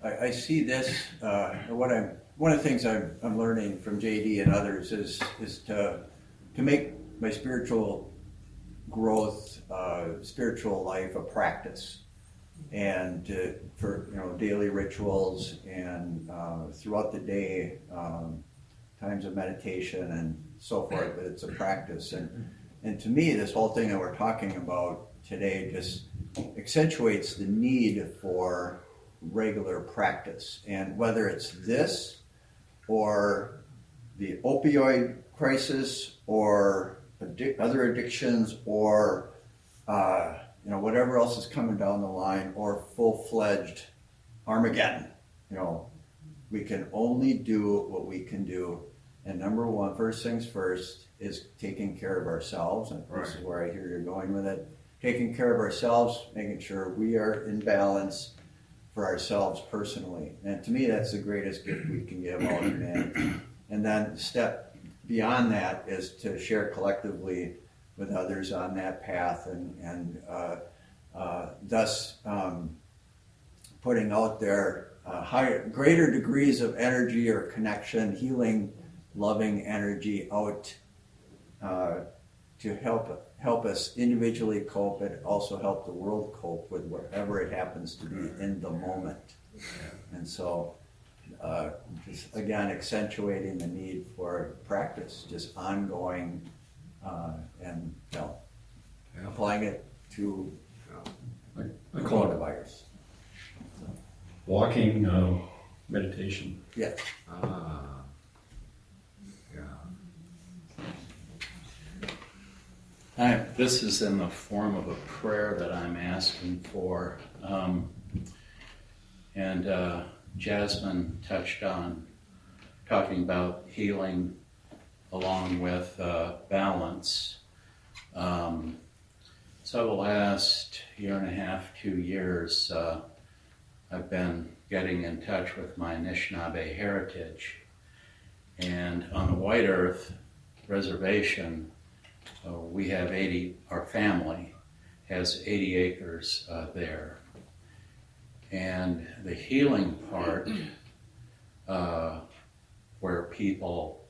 I see this, one of the things I'm learning from JD and others is to make my spiritual growth, spiritual life a practice, and for daily rituals and throughout the day, times of meditation and so forth. But it's a practice, and to me, this whole thing that we're talking about today just accentuates the need for regular practice. And whether it's this or the opioid crisis or other addictions or whatever else is coming down the line, or full-fledged Armageddon, we can only do what we can do. And number one, first things first, is taking care of ourselves. And this is where I hear you're going with it. Taking care of ourselves, making sure we are in balance for ourselves personally. And to me, that's the greatest gift we can give all humanity. And then the step beyond that is to share collectively with others on that path, and thus putting out there greater degrees of energy or connection, healing, loving energy out to help us individually cope, and also help the world cope with whatever it happens to be in the moment. And so, just again, accentuating the need for practice, just ongoing, and applying it to I call it coronavirus. walking meditation. Yes. This is in the form of a prayer that I'm asking for. And Jasmine touched on talking about healing along with balance. So the last year and a half, 2 years, I've been getting in touch with my Anishinaabe heritage. And on the White Earth Reservation, we have our family has 80 acres there. And the healing part, where people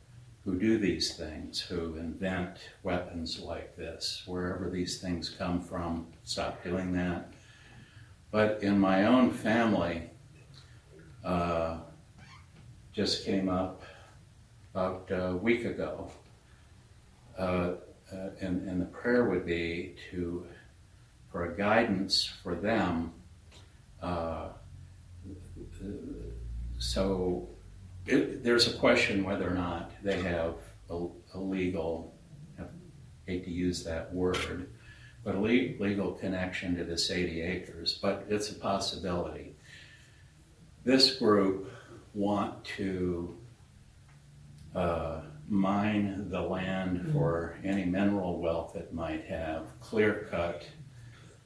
who do these things, who invent weapons like this, wherever these things come from, stop doing that. But in my own family, just came up about a week ago, and the prayer would be for a guidance for them. There's a question whether or not they have a legal, I hate to use that word, but a legal connection to this 80 acres, but it's a possibility. This group want to mine the land for any mineral wealth it might have, clear cut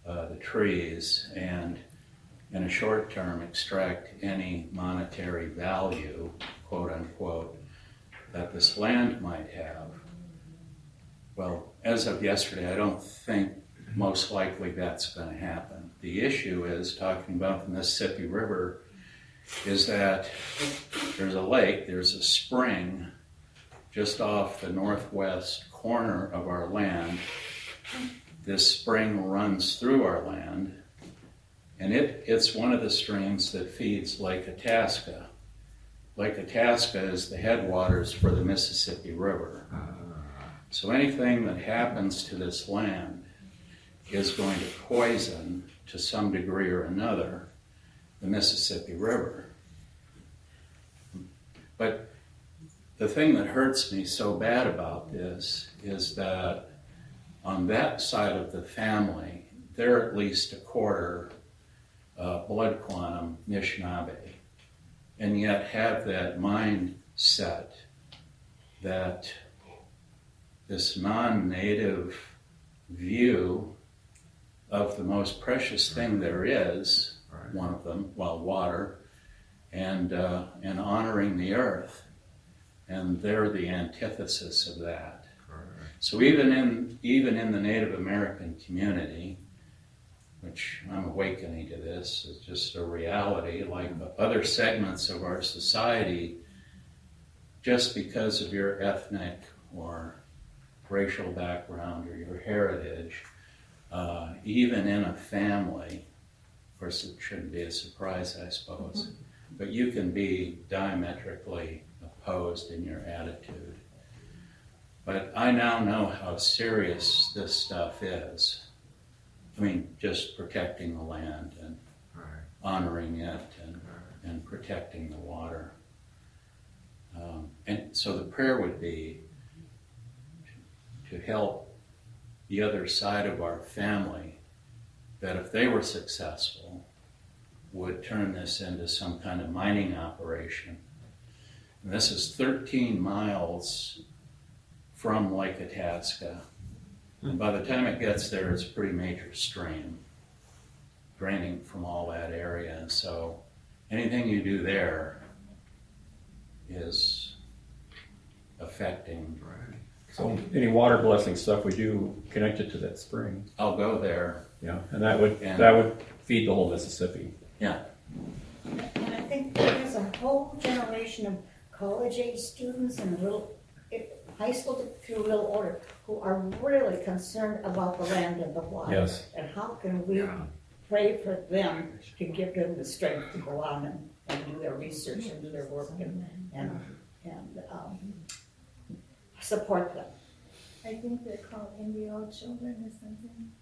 the trees, and in a short term extract any monetary value, quote unquote, that this land might have. Well, as of yesterday, I don't think most likely that's going to happen. The issue is, talking about the Mississippi River, is that there's a lake, there's a spring just off the northwest corner of our land. This spring runs through our land, and it's one of the streams that feeds Lake Itasca. Lake Itasca is the headwaters for the Mississippi River. So anything that happens to this land is going to poison, to some degree or another, the Mississippi River. But the thing that hurts me so bad about this is that on that side of the family, they're at least a quarter blood quantum Anishinaabe, and yet have that mindset that this non-native view of the most precious thing there is, one of them, water, and honoring the earth, and they're the antithesis of that. So even in the Native American community, which I'm awakening to this, is just a reality, like other segments of our society, just because of your ethnic or racial background or your heritage, even in a family, of course it shouldn't be a surprise, I suppose, but you can be diametrically opposed in your attitude. But I now know how serious this stuff is. I mean, just protecting the land and honoring it and protecting the water. And so the prayer would be to help the other side of our family, that if they were successful, would turn this into some kind of mining operation. And this is 13 miles from Lake Itasca. And by the time it gets there, it's a pretty major stream, draining from all that area. So anything you do there is affecting. So any water blessing stuff we do connected to that spring. I'll go there. Yeah, and that would feed the whole Mississippi. Yeah. And I think there's a whole generation of college-age students and high school through real order who are really concerned about the land and the water. Yes. And how can we pray for them to give them the strength to go on and do their research and do their work and support them. I think they're called embryo children or something.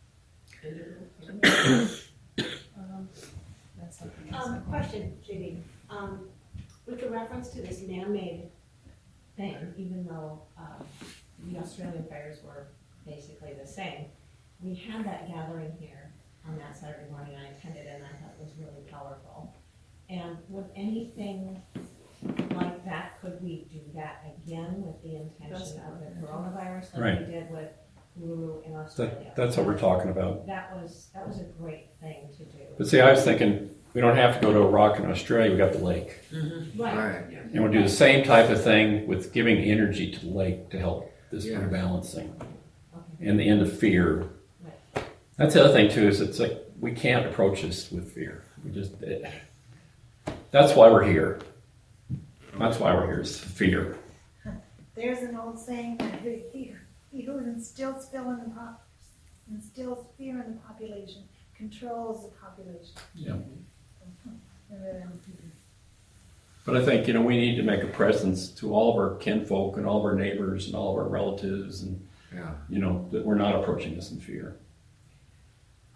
That's something else. Question, Judy. With the reference to this man-made thing, even though the Australian fires were basically the same, we had that gathering here on that Saturday morning. I attended and I thought it was really powerful. And would anything like that, could we do that again with the intention of the coronavirus like Right. we did with Lulu in Australia? That's what we're talking about. That was a great thing to do. But see, I was thinking, we don't have to go to a rock in Australia, we got the lake. Right. And we'll do the same type of thing with giving energy to the lake to help this rebalancing. Okay. And the end of fear. Right. That's the other thing too, is it's like, we can't approach this with fear. That's why we're here. That's why we're here, is fear. There's an old saying that he who instills fear in the population controls the population. Yeah. But I think, we need to make a presence to all of our kinfolk and all of our neighbors and all of our relatives and, that we're not approaching this in fear.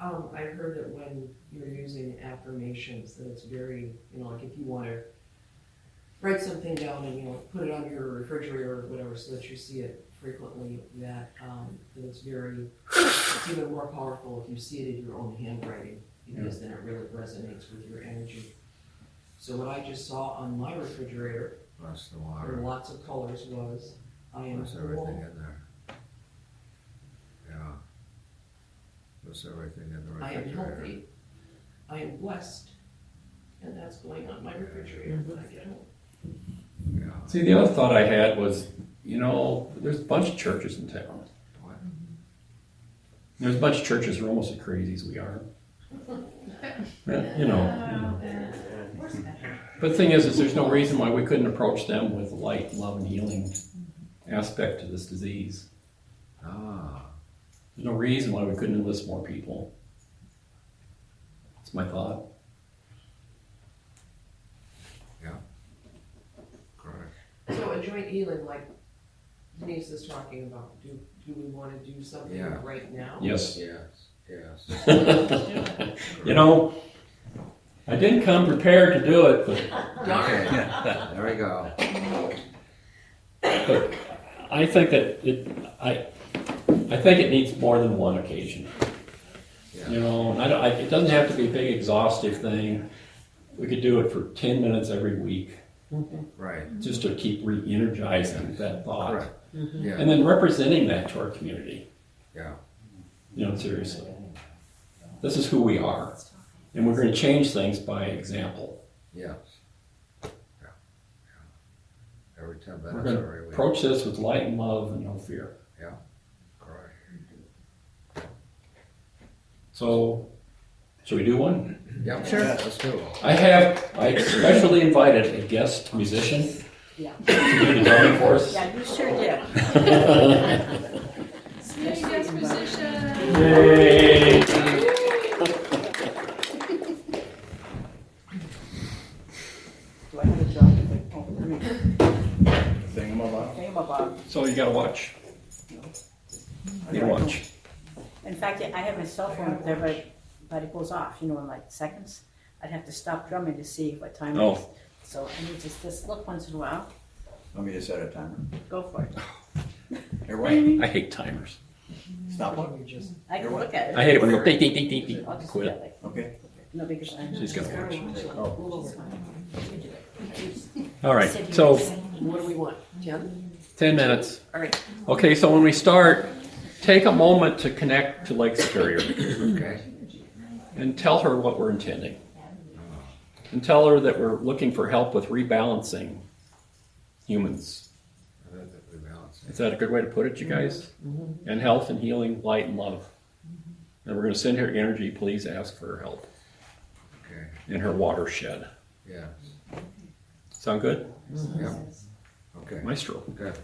I've heard that when you're using affirmations, that it's very, like if you want to write something down and, put it on your refrigerator or whatever so that you see it frequently, that it's even more powerful if you see it in your own handwriting, because then it really resonates with your energy. So what I just saw on my refrigerator, Plus the in water, lots of colors, was, I am plus everything whole. in there. Yeah. Plus everything in the I am refrigerator. healthy, I am blessed, and that's going on my refrigerator when I get home. Yeah. See, the other thought I had was, there's a bunch of churches in town. What? There's a bunch of churches who are almost as crazy as we are. But the thing is there's no reason why we couldn't approach them with light, love, and healing aspect to this disease. Ah. There's no reason why we couldn't enlist more people. That's my thought. Yeah. Correct. So a joint healing, like Denise is talking about, do we want to do something Yeah. right now? Yes. Yes. I didn't come prepared to do it, Okay. There we go. but I think that I think it needs more than one occasion. Yeah. It doesn't have to be a big exhaustive thing. We could do it for 10 minutes every week, Right. just to keep re-energizing that thought. Correct. Yeah. And then representing that to our community. Yeah. Seriously. This is who we are. And we're going to change things by example. Yes. Yeah. Every 10 We're minutes, going to every week. approach this with light and love and no fear. Yeah. Correct. So Shall we do one? Yeah, sure, let's do it. I specially invited a guest musician Yeah. to do the drumming for us. Yeah, you sure did. Guest musician. Yay! Do I have a job? Oh, I mean, Thingamabob? thingamabob. So you gotta watch. You gotta watch. In fact, I have my cell phone up there, but it goes off, in like seconds. I'd have to stop drumming to see what time it is. Oh. So I need to just look once in a while. Want me to set a timer? Go for it. Everyone, I hate timers. stop one. I can look at it. I hate it when you ding, ding, ding, ding, ding. I'll just Quit do it. that, Okay. no, because I'm. She's gonna watch. Oh. All right, so What do we want? 10? 10 minutes. All right. Okay, so when we start, take a moment to connect to Lake Superior Okay. and tell her what we're intending. And tell her that we're looking for help with rebalancing humans. Is that a good way to put it, you guys? And health and healing, light and love. And we're going to send her energy. Please ask for her help Okay, in her watershed. yeah, Sound good? yeah, okay, Maestro. good.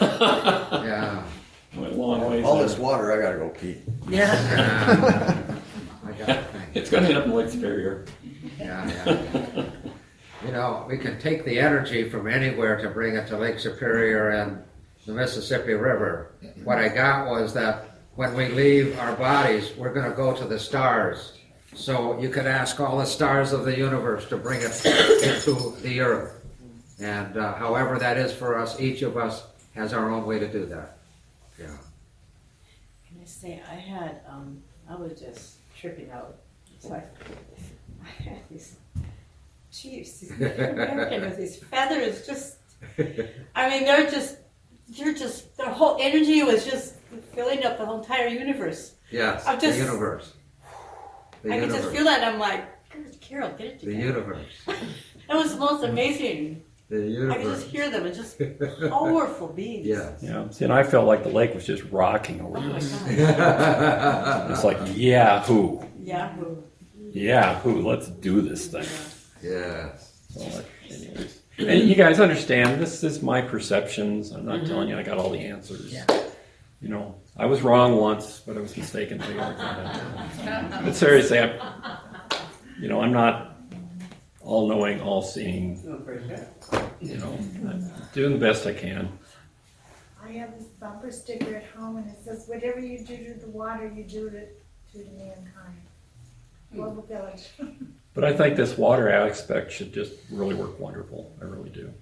Yeah. Went a long ways All there. this water, I gotta go pee. Yeah. I got to think. It's gonna end up in Lake Superior. Yeah. You know, we can take the energy from anywhere to bring it to Lake Superior and the Mississippi River. What I got was that when we leave our bodies, we're going to go to the stars. So you could ask all the stars of the universe to bring it into the earth. And however that is for us, each of us has our own way to do that. Yeah. Can I say, I was just tripping out. It's like, I had these chiefs, these Native American with these feathers, just, I mean, their whole energy was just filling up the whole entire universe. Yes, I'm just- the universe. The I could universe. just feel that, and I'm like, Carol, get it The together. universe. That was the most amazing. The I could universe. just hear them, it's just powerful beings. Yes. Yeah. See, and I felt like the lake was just rocking over Oh my this. God. It's like, Yahoo. Yahoo. Yahoo. Let's do this thing. Yes. So, anyways. And you guys understand, this is my perceptions. I'm not telling you I got all the answers. Yeah. You know, I was wrong once, but I was mistaken the other time. But seriously, I'm not all-knowing, all-seeing. You know, I'm doing the best I can. I have this bumper sticker at home and it says, whatever you do to the water, you do to mankind. Global Village. But I think this water aspect should just really work wonderful. I really do.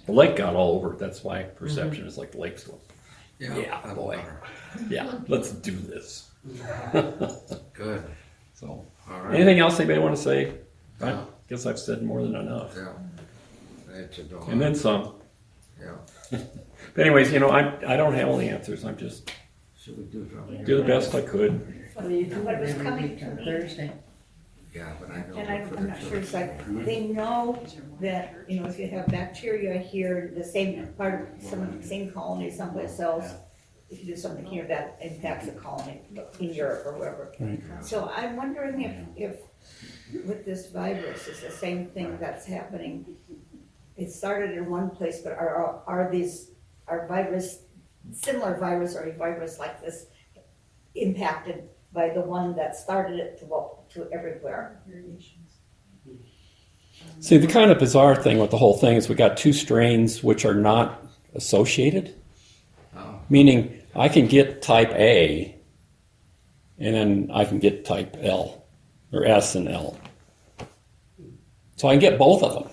The lake got all over it. That's why perception is like the lake's going, yeah, I'm boy. water. Yeah, let's do this. Good. So, All right. anything else anybody want to say? I No. guess I've said more than enough. Yeah. That's it all. And then some. Yeah. But anyways, I don't have all the answers. I'm just Should we do something? do the best I could. What was coming to me, Thursday. Yeah, but I know. and I'm not sure, it's like, they know that, if you have bacteria here, the same part, some of the same colony someplace else, if you do something here, that impacts a colony in Europe or wherever. Right. So I'm wondering if with this virus, it's the same thing that's happening. It started in one place, but are similar virus or a virus like this impacted by the one that started it to everywhere? See, the kind of bizarre thing with the whole thing is we got two strains which are not associated. Oh. Meaning I can get type A and then I can get type L or S and L. So I can get both of them.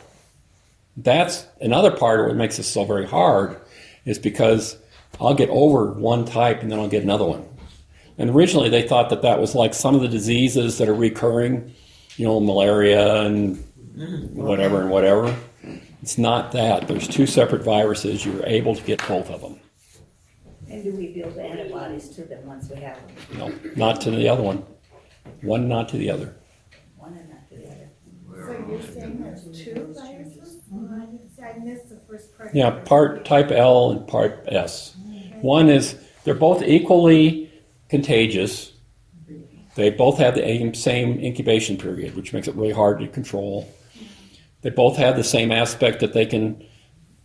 That's another part of what makes this so very hard is because I'll get over one type and then I'll get another one. And originally they thought that was like some of the diseases that are recurring, malaria and whatever. It's not that. There's two separate viruses. You're able to get both of them. And do we build antibodies to them once we have them? No, not to the other one. One, not to the other. One and not to the other. So you're saying there's two viruses? I missed the first part. Yeah, part type L and part S. One is, they're both equally contagious. They both have the same incubation period, which makes it really hard to control. They both have the same aspect that they can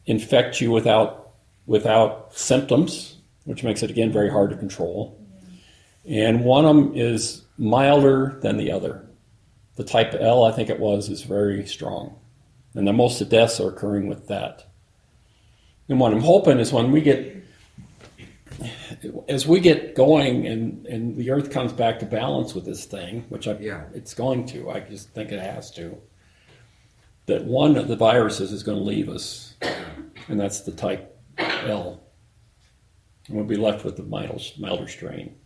infect you without symptoms, which makes it, again, very hard to control. And one of them is milder than the other. The type L, I think it was, is very strong. And then most of the deaths are occurring with that. And what I'm hoping is as we get going and the earth comes back to balance with this thing, which it's going to, I just think it has to, that one of the viruses is going to leave us, and that's the type L. And we'll be left with the milder strain.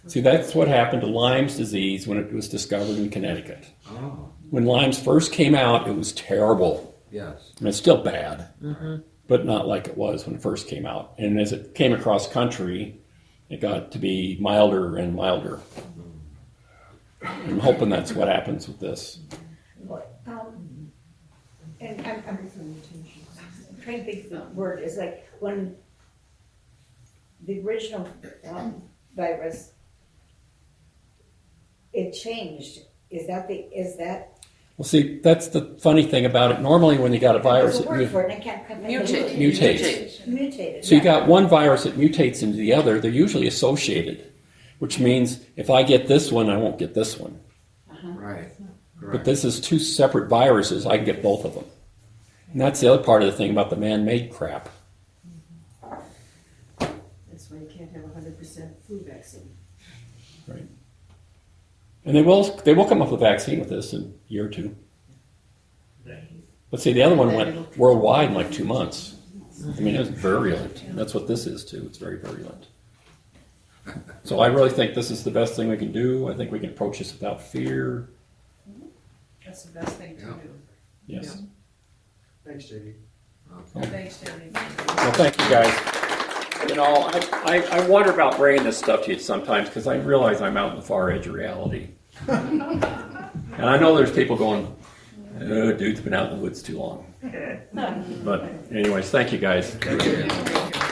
See, that's what happened to Lyme's disease when it was discovered in Connecticut. Oh, When Lyme's first came out, it was terrible. yes. I mean, it's still bad, but not like it was when it first came out. And as it came across country, it got to be milder and milder. I'm hoping that's what happens with this. And I'm trying to think of the word, is like when the original virus, it changed. Is that Well, see, that's the funny thing about it. Normally, when you got a virus, There's it a word for it, and I can't come Mutate. mutates. Mutated. So you yeah. got one virus that mutates into the other. They're usually associated, which means if I get this one, I won't get this one. Right. But this is two separate viruses. I can get both of them. And that's the other part of the thing about the man-made crap. That's why you can't have 100% flu vaccine. Right. And they will come up with a vaccine with this in a year or two. But see, the other one went worldwide in like 2 months. I mean, it's virulent. That's what this is too. It's very virulent. So I really think this is the best thing we can do. I think we can approach this without fear. That's the best thing to Yeah. do. Yes. Thanks, JD. Thanks, Debbie. Well, thank you guys. You know, I wonder about bringing this stuff to you sometimes because I realize I'm out in the far edge of reality. And I know there's people going, oh, dude's been out in the woods too long. But anyways, thank you guys. Thank you.